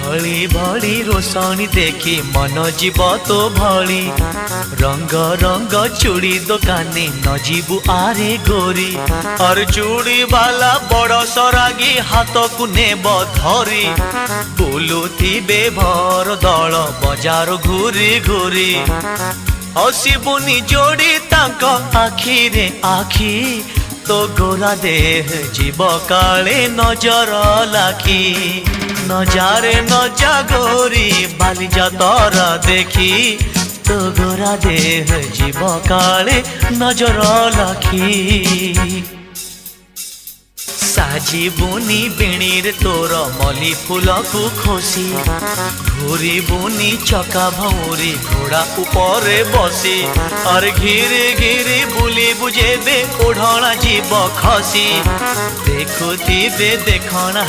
भली भली रोशनी देखी मन जीव तो भली रंग रंग चूड़ी दुकानी न जीवु आरे गोरी और चूड़ी वाला बड़ सरागी हाथ को नेब धरी बुलुथिबे भर दल बजार घूरी घूरी हसिबुनी जोड़ी तांक आखि रे आखि तो गोरा देह जीव काले नजर लाखी नजारे नजा गोरी बालिजा तोरा देखी तो गोरा देह जीव काले नजर लाखी साजी बुनी बेणी रे तोर मली फूल को खोसी घूरी बुनी चका भौरी घोड़ा ऊपर बसी और घिरी घिरी बुली बुझेबे ओढ़ना जीव खसी देखुथिबे देखना